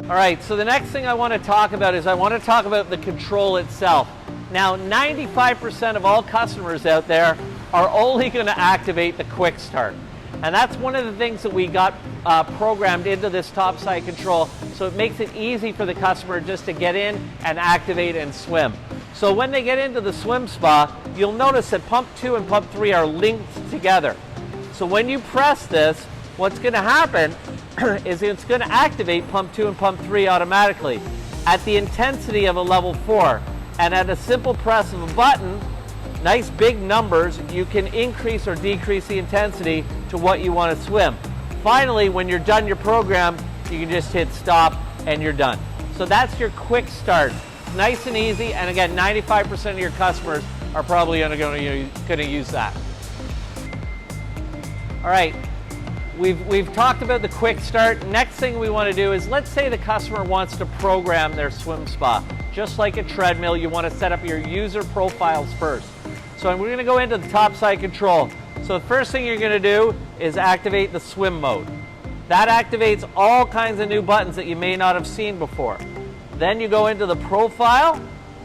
All right, so the next thing I want to talk about is I want to talk about the control itself. Now, 95% of all customers out there are only going to activate the quick start. And that's one of the things that we got programmed into this topside control, so it makes it easy for the customer just to get in and activate and swim. So when they get into the swim spa, you'll notice that pump 2 and pump 3 are linked together. So when you press this, what's going to happen is it's going to activate pump 2 and pump 3 automatically at the intensity of a level 4. And at a simple press of a button, nice big numbers, you can increase or decrease the intensity to what you want to swim. Finally, when you're done your program, you can just hit stop and you're done. So that's your quick start. Nice and easy, and again, 95% of your customers are probably going to use that. All right. We've talked about the quick start. Next thing we want to do is, let's say the customer wants to program their swim spa. Just like a treadmill, you want to set up your user profiles first. So we're going to go into the topside control. So the first thing you're going to do is activate the swim mode. That activates all kinds of new buttons that you may not have seen before. Then you go into the profile,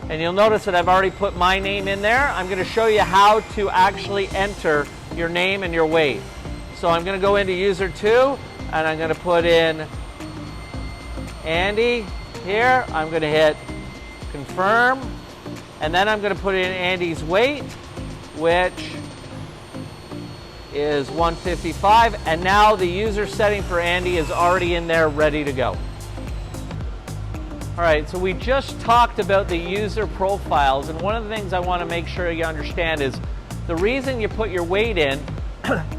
and you'll notice that I've already put my name in there. I'm going to show you how to actually enter your name and your weight. So I'm going to go into user 2, and I'm going to put in Andy here. I'm going to hit confirm, and then I'm going to put in Andy's weight, which is 155, and now the user setting for Andy is already in there, ready to go. All right, so we just talked about the user profiles, and one of the things I want to make sure you understand is the reason you put your weight in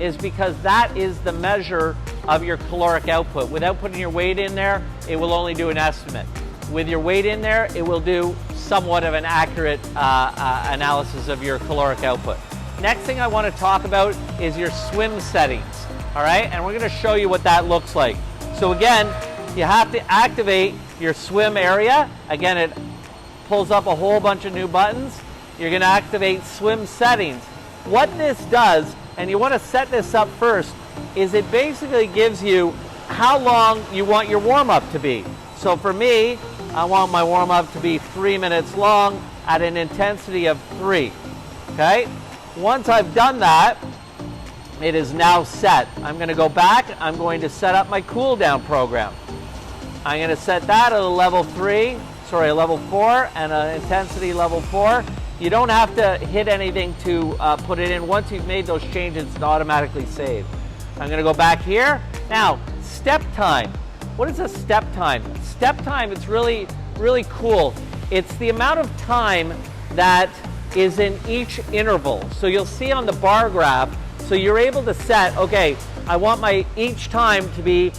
is because that is the measure of your caloric output. Without putting your weight in there, it will only do an estimate. With your weight in there, it will do somewhat of an accurate analysis of your caloric output. Next thing I want to talk about is your swim settings, all right? And we're going to show you what that looks like. So again, you have to activate your swim area. Again, it pulls up a whole bunch of new buttons. You're going to activate swim settings. What this does, and you want to set this up first, is it basically gives you how long you want your warm-up to be. So for me, I want my warm-up to be 3 minutes long at an intensity of 3, okay? Once I've done that, it is now set. I'm going to go back, I'm going to set up my cool-down program. I'm going to set that at a level 4, and an intensity level 4. You don't have to hit anything to put it in. Once you've made those changes, it's automatically saved. I'm going to go back here. Now, step time. What is a step time? Step time, it's really, really cool. It's the amount of time that is in each interval. So you'll see on the bar graph, so you're able to set, okay, I want my each time to be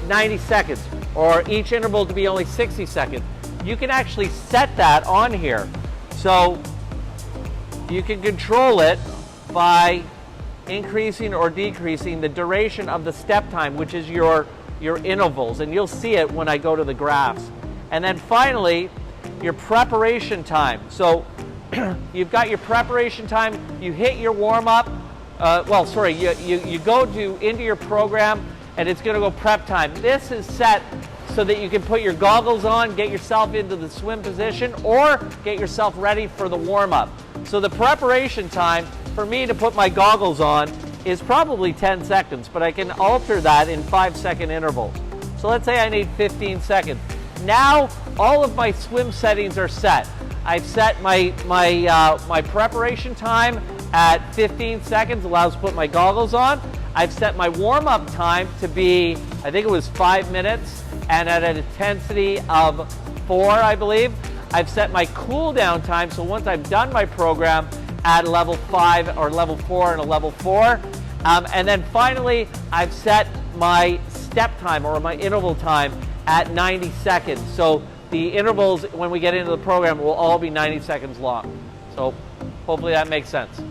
90 seconds, or each interval to be only 60 seconds. You can actually set that on here. So you can control it by increasing or decreasing the duration of the step time, which is your intervals, and you'll see it when I go to the graphs. And then finally, your preparation time. So you've got your preparation time, you hit your warm-up, you go into your program, and it's going to go prep time. This is set so that you can put your goggles on, get yourself into the swim position, or get yourself ready for the warm-up. So the preparation time, for me to put my goggles on, is probably 10 seconds, but I can alter that in 5-second intervals. So let's say I need 15 seconds. Now, all of my swim settings are set. I've set my preparation time at 15 seconds, allows to put my goggles on. I've set my warm-up time to be, I think it was 5 minutes, and at an intensity of 4, I believe. I've set my cool down time, so once I've done my program, at a level 5 or level 4 and a level 4. And then finally, I've set my step time or my interval time at 90 seconds. So the intervals, when we get into the program, will all be 90 seconds long. So hopefully that makes sense.